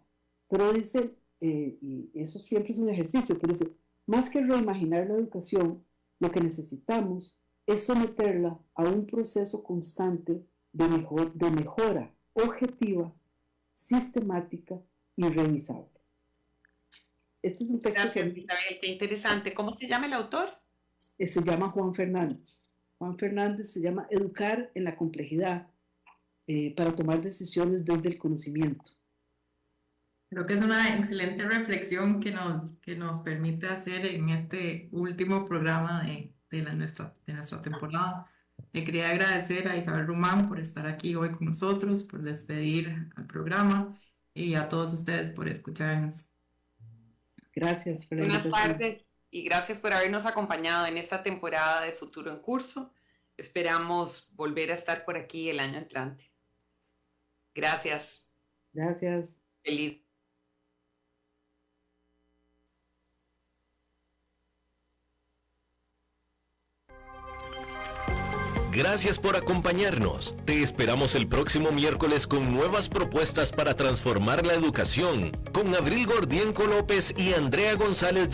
pero dice, y eso siempre es un ejercicio, pero dice, más que reimaginar la educación, lo que necesitamos es someterla a un proceso constante de mejora objetiva, sistemática y revisable. Este es un texto. Gracias, Isabel, qué interesante. ¿Cómo se llama el autor? Se llama Juan Fernández. Juan Fernández se llama Educar en la complejidad para tomar decisiones desde el conocimiento. Creo que es una excelente reflexión que nos permite hacer en este último programa de nuestra temporada. Le quería agradecer a Isabel Román por estar aquí hoy con nosotros, por despedir al programa. y a todos ustedes por escucharnos. Gracias por la Buenas invitación. tardes y gracias por habernos acompañado en esta temporada de Futuro en Curso. Esperamos volver a estar por aquí el año entrante. Gracias. Gracias. Feliz. Gracias por acompañarnos. Te esperamos el próximo miércoles con nuevas propuestas para transformar la educación con Abril Gordienco López y Andrea González.